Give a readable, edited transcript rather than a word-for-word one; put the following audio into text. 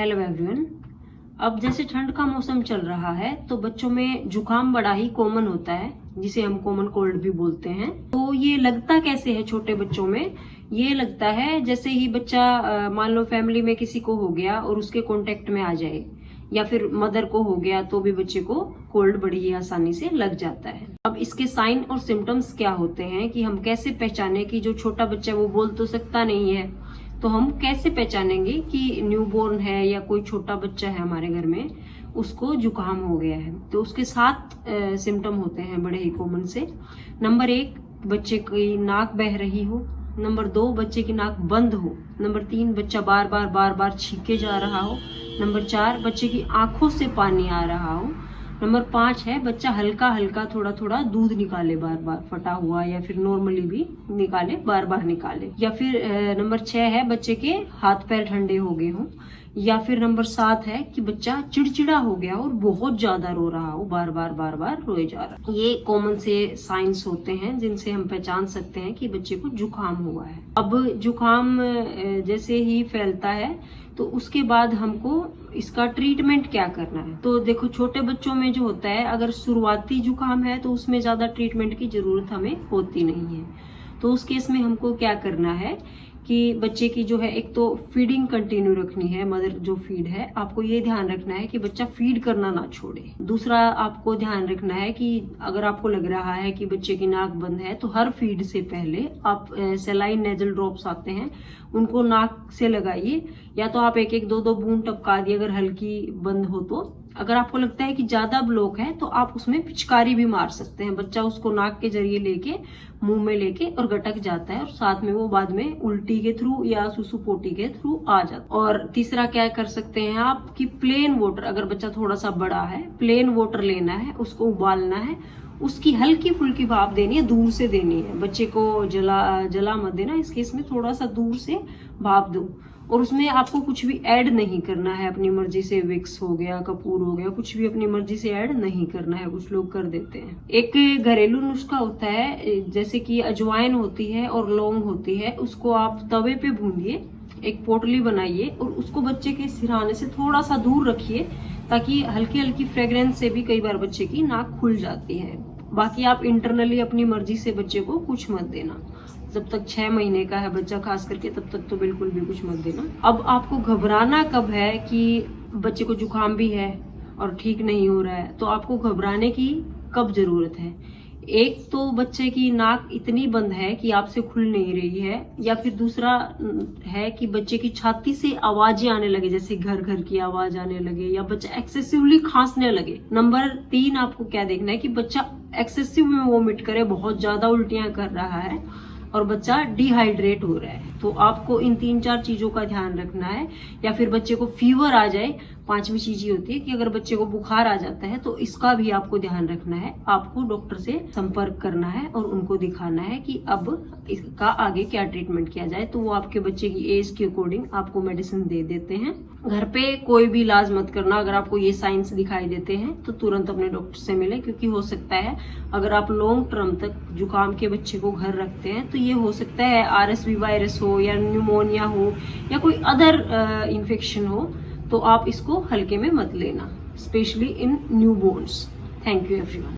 Hello everyone. अब जैसे ठंड का मौसम चल रहा है तो बच्चों में जुकाम बड़ा ही कॉमन होता है, जिसे हम कॉमन कोल्ड भी बोलते हैं। तो ये लगता कैसे है छोटे बच्चों में? ये लगता है जैसे ही बच्चा मान लो फैमिली में किसी को हो गया और उसके कांटेक्ट में आ जाए, या फिर मदर को हो गया तो भी बच्चे को कोल्ड बड़ी ही आसानी से लग जाता है। अब इसके साइन और सिम्टम्स क्या होते हैं कि हम कैसे पहचाने कि जो छोटा बच्चा वो बोल तो सकता नहीं है, तो हम कैसे पहचानेंगे कि न्यूबॉर्न है या कोई छोटा बच्चा है हमारे घर में, उसको जुकाम हो गया है। तो उसके 7 सिम्टम होते हैं बड़े ही कॉमन से। नंबर 1, बच्चे की नाक बह रही हो। नंबर 2, बच्चे की नाक बंद हो। नंबर 3, बच्चा बार बार छींके जा रहा हो। नंबर 4, बच्चे की आंखों से पानी आ रहा हो। नंबर 5 है बच्चा हल्का हल्का थोड़ा थोड़ा दूध निकाले, बार बार फटा हुआ या फिर नॉर्मली भी निकाले, बार बार निकाले। या फिर नंबर 6 है बच्चे के हाथ पैर ठंडे हो गए हों। या फिर नंबर 7 है कि बच्चा चिड़चिड़ा हो गया और बहुत ज्यादा रो रहा हो, बार बार रोए जा रहा। ये कॉमन से साइंस होते हैं जिनसे हम पहचान सकते हैं कि बच्चे को जुकाम हुआ है। अब जुकाम जैसे ही फैलता है तो उसके बाद हमको इसका ट्रीटमेंट क्या करना है। तो देखो, छोटे बच्चों में जो होता है, अगर शुरुआती जुकाम है तो उसमें ज्यादा ट्रीटमेंट की जरूरत हमें होती नहीं है। तो उस केस में हमको क्या करना है कि बच्चे की जो है, एक तो फीडिंग कंटिन्यू रखनी है। मदर जो फीड है, आपको ये ध्यान रखना है कि बच्चा फीड करना ना छोड़े। दूसरा आपको ध्यान रखना है कि अगर आपको लग रहा है कि बच्चे की नाक बंद है तो हर फीड से पहले आप सेलाइन नेजल ड्रॉप्स आते हैं, उनको नाक से लगाइए, या तो आप एक 2 बूंद टपका दिए अगर हल्की बंद हो तो। अगर आपको लगता है कि ज्यादा ब्लॉक है तो आप उसमें पिचकारी भी मार सकते हैं। बच्चा उसको नाक के जरिए लेके मुंह में लेके और गटक जाता है, और साथ में वो बाद में उल्टी के थ्रू या सुसु पोटी के थ्रू आ जाता है। और तीसरा क्या कर सकते हैं आप कि प्लेन वाटर, अगर बच्चा थोड़ा सा बड़ा है, प्लेन वाटर लेना है, उसको उबालना है, उसकी हल्की फुल्की भाप देनी है, दूर से देनी है। बच्चे को जला मत देना, इस केस में थोड़ा सा दूर से भाप दो। और उसमें आपको कुछ भी ऐड नहीं करना है अपनी मर्जी से। विक्स हो गया, कपूर हो गया, कुछ भी अपनी मर्जी से ऐड नहीं करना है, कुछ लोग कर देते हैं। एक घरेलू नुस्खा होता है, जैसे कि अजवाइन होती है और लौंग होती है, उसको आप तवे पे भूनिए, एक पोटली बनाइए और उसको बच्चे के सिरहाने से थोड़ा सा दूर रखिए, ताकि हल्की हल्की फ्रेग्रेंस से भी कई बार बच्चे की नाक खुल जाती है। बाकी आप इंटरनली अपनी मर्जी से बच्चे को कुछ मत देना। जब तक 6 महीने का है बच्चा खास करके, तब तक तो बिल्कुल भी कुछ मत देना। अब आपको घबराना कब है कि बच्चे को जुकाम भी है और ठीक नहीं हो रहा है, तो आपको घबराने की कब जरूरत है? एक तो बच्चे की नाक इतनी बंद है कि आपसे खुल नहीं रही है, या फिर दूसरा है कि बच्चे की छाती से आवाजें आने लगे, जैसे घर घर की आवाज आने लगे, या बच्चा एक्सेसिवली खांसने लगे। नंबर 3 आपको क्या देखना है कि बच्चा एक्सेसिव में वोमिट करे, बहुत ज्यादा उल्टियां कर रहा है और बच्चा डिहाइड्रेट हो रहा है। तो आपको इन 3-4 चीजों का ध्यान रखना है। या फिर बच्चे को फीवर आ जाए, 5वीं चीज ये होती है कि अगर बच्चे को बुखार आ जाता है तो इसका भी आपको ध्यान रखना है। आपको डॉक्टर से संपर्क करना है और उनको दिखाना है कि अब इसका आगे क्या ट्रीटमेंट किया जाए। तो वो आपके बच्चे की एज के अकॉर्डिंग आपको मेडिसिन दे देते हैं। घर पे कोई भी इलाज मत करना। अगर आपको ये साइंस दिखाई देते हैं तो तुरंत अपने डॉक्टर से मिले, क्योंकि हो सकता है अगर आप लॉन्ग टर्म तक जुकाम के बच्चे को घर रखते हैं तो ये हो सकता है RSV वायरस हो, या न्यूमोनिया हो, या कोई अदर इन्फेक्शन हो। तो आप इसको हल्के में मत लेना, specially in newborn's. Thank you everyone.